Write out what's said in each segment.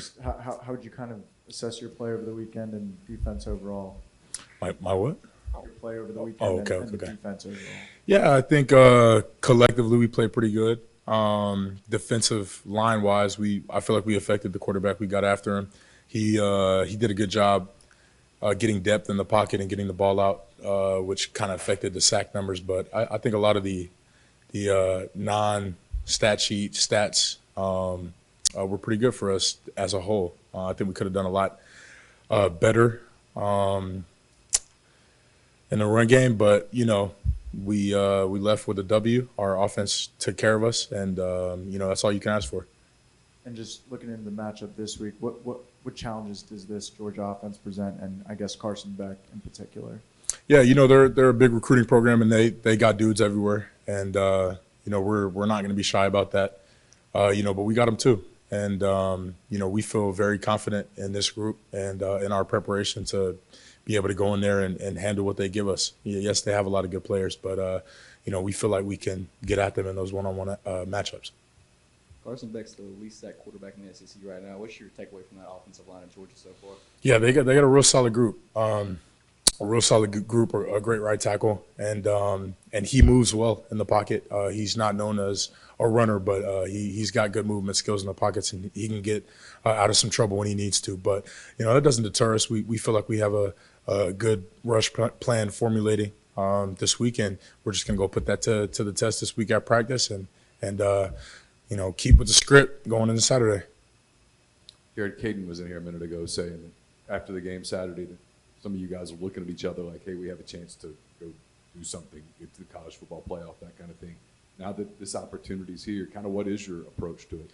Just how would you kind of assess your play over the weekend and defense overall? My what? Your play over the weekend and the defense overall. Yeah, I think collectively we played pretty good. Defensive line wise, I feel like we affected the quarterback. We got after him. He did a good job getting depth in the pocket and getting the ball out, which kind of affected the sack numbers. But I think a lot of the non-stat sheet stats were pretty good for us as a whole. I think we could have done a lot better in the run game, but we left with a W. Our offense took care of us, and that's all you can ask for. And just looking into the matchup this week, what challenges does this Georgia offense present, and I guess Carson Beck in particular? Yeah, they're a big recruiting program, and they got dudes everywhere, and we're not going to be shy about that. But we got them too, and we feel very confident in this group and in our preparation to be able to go in there and handle what they give us. Yes, they have a lot of good players, but we feel like we can get at them in those one-on-one matchups. Carson Beck's the least sacked quarterback in the SEC right now. What's your takeaway from that offensive line of Georgia so far? Yeah, they got a real solid group. A great right tackle, and he moves well in the pocket. He's not known as a runner, but he's got good movement skills in the pockets, and he can get out of some trouble when he needs to. But that doesn't deter us. We feel like we have a good rush plan formulating this weekend. We're just gonna go put that to the test this week at practice, and keep with the script going into Saturday. Jared Caden was in here a minute ago saying that after the game Saturday that some of you guys are looking at each other like, hey, we have a chance to go do something, get to the college football playoff, that kind of thing. Now that this opportunity's here, kind of what is your approach to it?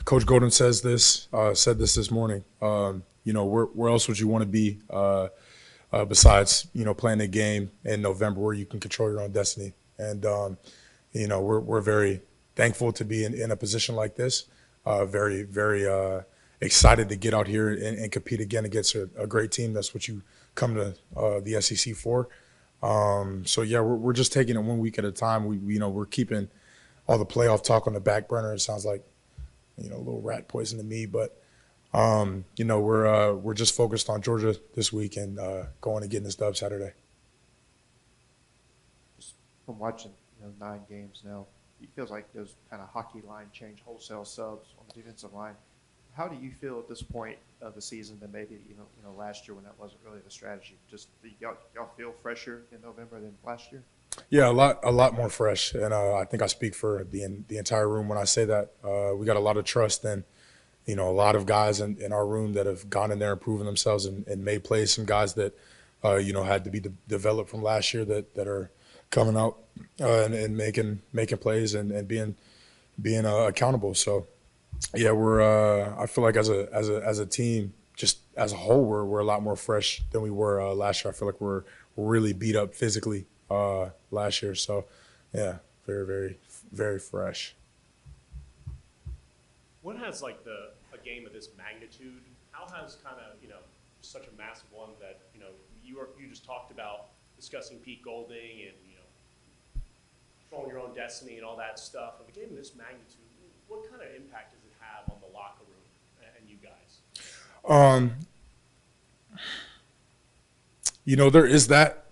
Coach Golden said this morning. Where else would you want to be besides playing a game in November where you can control your own destiny? And we're very thankful to be in a position like this. Very excited to get out here and compete again against a great team. That's what you come to the SEC for. We're just taking it 1 week at a time. We're keeping all the playoff talk on the back burner. It sounds like a little rat poison to me, but we're just focused on Georgia this week and going and getting this dub Saturday. Just from watching 9 games now, it feels like those kind of hockey line change, wholesale subs on the defensive line. How do you feel at this point of the season than maybe last year when that wasn't really the strategy? Just y'all feel fresher in November than last year? Yeah, a lot more fresh, and I think I speak for the entire room when I say that. We got a lot of trust and a lot of guys in our room that have gone in there and proven themselves and made plays. Some guys that had to be developed from last year that are coming out and making plays and being accountable. So. Yeah, I feel like as a team, just as a whole, we're a lot more fresh than we were last year. I feel like we're really beat up physically last year. So, yeah, very, very, very fresh. What has a game of this magnitude? How has kind of such a massive one that you just talked about discussing Pete Golding and controlling your own destiny and all that stuff. Of a game of this magnitude, what kind of impact does it have on the locker room and you guys? There is that.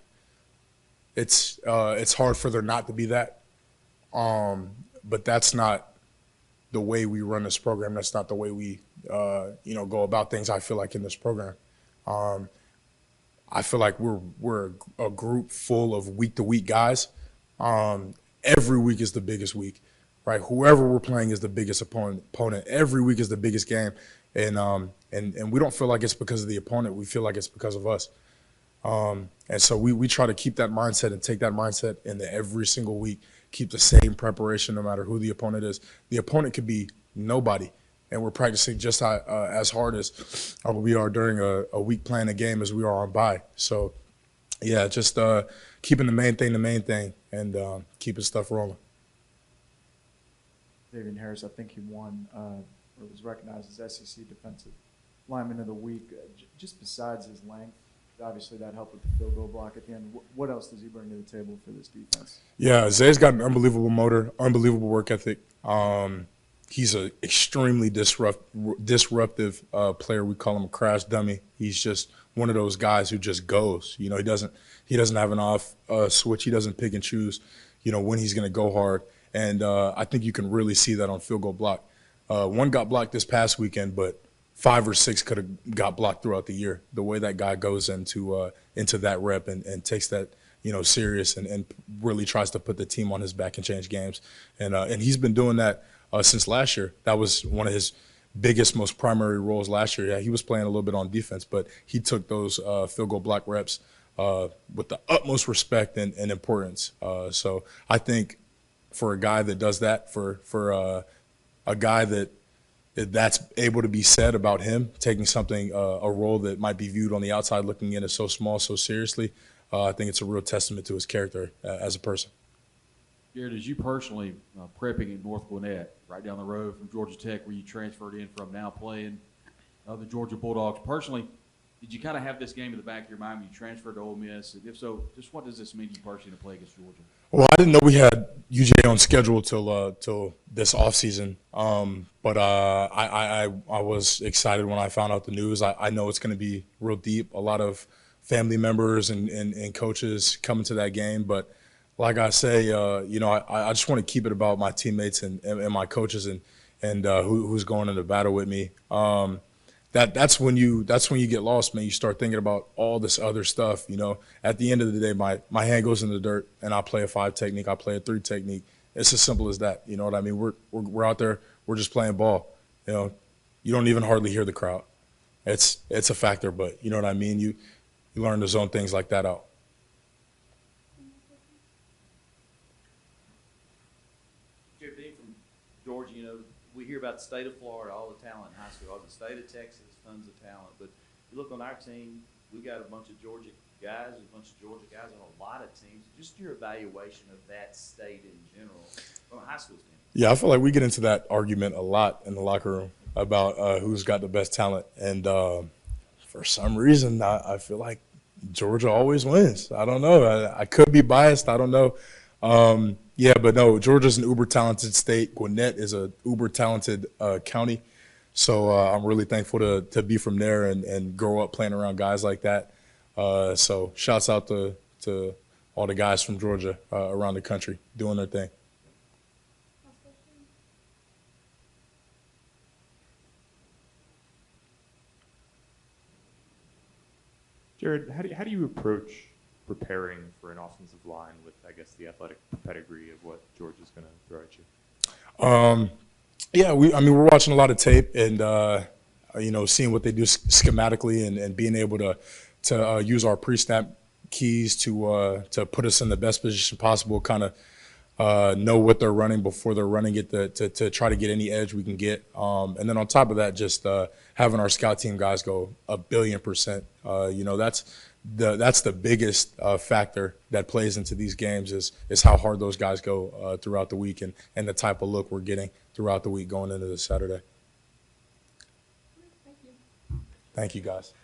It's hard for there not to be that. But that's not the way we run this program. That's not the way we go about things. I feel like in this program, I feel like we're a group full of week to week guys. Every week is the biggest week. Right, whoever we're playing is the biggest opponent. Every week is the biggest game, and we don't feel like it's because of the opponent. We feel like it's because of us. And so we try to keep that mindset and take that mindset into every single week. Keep the same preparation no matter who the opponent is. The opponent could be nobody, and we're practicing just as hard as we are during a week playing a game as we are on bye. So, yeah, just keeping the main thing, and keeping stuff rolling. Davian Harris, I think he won or was recognized as SEC Defensive Lineman of the Week. Just besides his length, obviously that helped with the field goal block at the end. What else does he bring to the table for this defense? Yeah, Zay's got an unbelievable motor, unbelievable work ethic. He's an extremely disruptive player. We call him a crash dummy. He's just one of those guys who just goes. You know, he doesn't have an off switch. He doesn't pick and choose, you know, when he's going to go hard. And I think you can really see that on field goal block. One got blocked this past weekend, but 5 or 6 could have got blocked throughout the year. The way that guy goes into that rep and takes that, you know, serious and really tries to put the team on his back and change games. And he's been doing that since last year. That was one of his biggest, most primary roles last year. Yeah, he was playing a little bit on defense, but he took those field goal block reps with the utmost respect and importance. So I think for a guy that does that, for a guy that's able to be said about him, taking something, a role that might be viewed on the outside looking in as so small, so seriously, I think it's a real testament to his character as a person. Jared, as you personally prepping at North Gwinnett, right down the road from Georgia Tech, where you transferred in from, now playing the Georgia Bulldogs, personally, did you kind of have this game in the back of your mind when you transferred to Ole Miss? And if so, just what does this mean to you personally to play against Georgia? Well, I didn't know we had UGA on schedule till this offseason. But I was excited when I found out the news. I know it's going to be real deep. A lot of family members and coaches coming to that game. But like I say, you know, I just want to keep it about my teammates and my coaches and who's going into battle with me. That's when you get lost, man. You start thinking about all this other stuff. You know, at the end of the day, my hand goes in the dirt and I play a 5 technique. I play a 3 technique. It's as simple as that. You know what I mean? We're out there. We're just playing ball. You know, you don't even hardly hear the crowd. It's a factor, but you know what I mean. You learn to zone things like that out. Jared, being from Georgia, you know, we hear about the state of Florida, all the talent in high school, all the state of Texas, tons of talent. But you look on our team, we got a bunch of Georgia guys, a bunch of Georgia guys on a lot of teams. Just your evaluation of that state in general from a high school standpoint. Yeah, I feel like we get into that argument a lot in the locker room about who's got the best talent. And for some reason, I feel like Georgia always wins. I don't know. I could be biased. I don't know. Yeah, but no, Georgia's an uber-talented state. Gwinnett is a uber-talented county. So I'm really thankful to be from there and grow up playing around guys like that. So shouts out to all the guys from Georgia around the country doing their thing. Jared, how do you approach preparing for an offensive line with, I guess, the athletic pedigree of what Georgia's going to throw at you? Yeah, we're watching a lot of tape and you know, seeing what they do schematically and being able to use our pre-snap keys to put us in the best position possible. Kind of know what they're running before they're running it to try to get any edge we can get. And then on top of that, just having our scout team guys go 1,000,000,000%. You know, that's the biggest factor that plays into these games is how hard those guys go throughout the week and the type of look we're getting throughout the week going into this Saturday. Thank you, guys.